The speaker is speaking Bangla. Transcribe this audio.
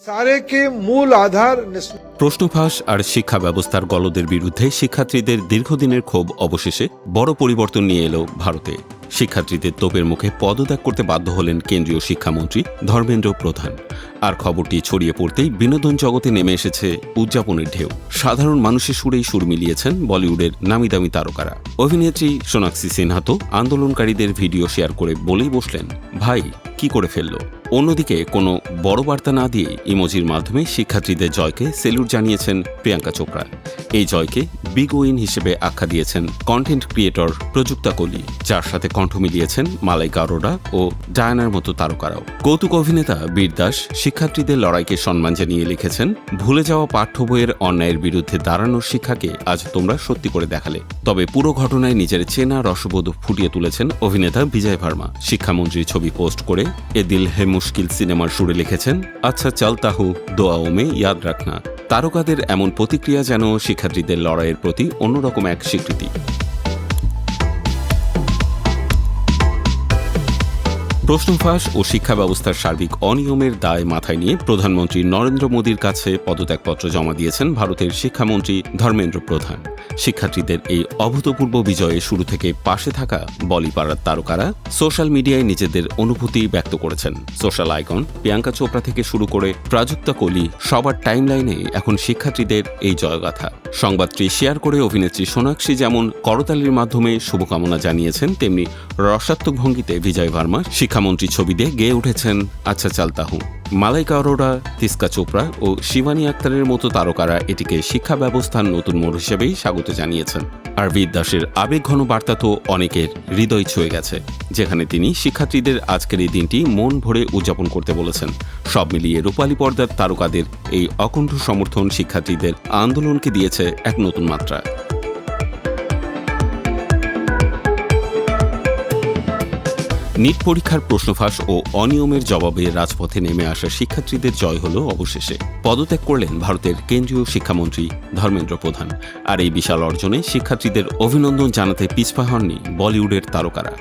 सारे के मूल आधार প্রশ্নফাঁস আর শিক্ষা ব্যবস্থার গলদের বিরুদ্ধে শিক্ষার্থীদের দীর্ঘদিনের ক্ষোভ অবশেষে বড় পরিবর্তন নিয়ে এলো ভারতে। শিক্ষার্থীদের তোপের মুখে পদত্যাগ করতে বাধ্য হলেন কেন্দ্রীয় শিক্ষামন্ত্রী ধর্মেন্দ্র প্রধান। আর খবরটি ছড়িয়ে পড়তেই বিনোদন জগতে নেমে এসেছে উদযাপনের ঢেউ। সাধারণ মানুষের সুরেই সুর মিলিয়েছেন বলিউডের নামিদামি তারকারা। অভিনেত্রী সোনাক্ষী সিনহা তো আন্দোলনকারীদের ভিডিও শেয়ার করে বলেই বসলেন, ভাই কি করে ফেলল। অন্যদিকে কোনো বড় বার্তা না দিয়ে ইমোজির মাধ্যমে শিক্ষার্থীদের জয়কে সেলুট জানিয়েছেন প্রিয়াঙ্কা চোপড়া। এই জয়কে বিগ উইন হিসেবে আখ্যা দিয়েছেন কন্টেন্ট ক্রিয়েটর প্রযুক্তা কোহলি, যার সাথে কণ্ঠ মিলিয়েছেন মালাইকা অরোরা ও ডায়ানার মতো তারকারাও। কৌতুক অভিনেতা বীর দাস শিক্ষার্থীদের লড়াইকে সম্মান জানিয়ে লিখেছেন, ভুলে যাওয়া পাঠ্য বইয়ের অন্যায়ের বিরুদ্ধে দাঁড়ানোর শিক্ষাকে আজ তোমরা সত্যি করে দেখালে। তবে পুরো ঘটনায় নিজের চেনা রসবোধ ফুটিয়ে তুলেছেন অভিনেতা বিজয় ভার্মা। শিক্ষামন্ত্রীর ছবি পোস্ট করে এ দিল হে মুশকিল সিনেমার সুরে লিখেছেন, আচ্ছা চলতা হু দোয়াও মে ইয়াদ রাখনা। তারকাদের এমন প্রতিক্রিয়া যেন শিক্ষার্থীদের লড়াইয়ের প্রতি অন্যরকম এক স্বীকৃতি। প্রশ্নফাঁস ও শিক্ষা ব্যবস্থার সার্বিক অনিয়মের দায় মাথায় নিয়ে প্রধানমন্ত্রী নরেন্দ্র মোদীর কাছে পদত্যাগপত্র জমা দিয়েছেন ভারতের শিক্ষামন্ত্রী ধর্মেন্দ্র প্রধান। শিক্ষার্থীদের এই অভূতপূর্ব বিজয়ে শুরু থেকে পাশে থাকা বলিপাড়ার তারকারা সোশ্যাল মিডিয়ায় নিজেদের অনুভূতি ব্যক্ত করেছেন। সোশ্যাল আইকন প্রিয়াঙ্কা চোপড়া থেকে শুরু করে প্রাজুক্তা কোহলি সবার টাইমলাইনে এখন শিক্ষার্থীদের এই জয়গাথা। সংবাদটি শেয়ার করে অভিনেত্রী সোনাক্ষী যেমন করতালির মাধ্যমে শুভকামনা জানিয়েছেন, তেমনি রসাত্মক ভঙ্গিতে বিজয় ভার্মা শিক্ষামন্ত্রী ছবি দিয়ে গেয়ে উঠেছেন আচ্ছা চলতা হু। মালাইকা অরোরা, তিস্কা চোপড়া ও শিবানী আক্তারের মতো তারকারা এটিকে শিক্ষা ব্যবস্থার নতুন মোড় হিসেবেই স্বাগত জানিয়েছেন। আর বীর দাসের আবেগঘন বার্তা তো অনেকের হৃদয় ছুঁয়ে গেছে, যেখানে তিনি শিক্ষার্থীদের আজকের এই দিনটি মন ভরে উদযাপন করতে বলেছেন। সব মিলিয়ে রূপালী পর্দার তারকাদের এই অকুণ্ঠ সমর্থন শিক্ষার্থীদের আন্দোলনকে দিয়েছে এক নতুন মাত্রা। নিট পরীক্ষার প্রশ্নফাঁস ও অনিয়মের জবাবে রাজপথে নেমে আসা শিক্ষার্থীদের জয় হল অবশেষে। পদত্যাগ করলেন ভারতের কেন্দ্রীয় শিক্ষামন্ত্রী ধর্মেন্দ্র প্রধান। আর এই বিশাল অর্জনে শিক্ষার্থীদের অভিনন্দন জানাতে পিছপা হননি বলিউডের তারকারা।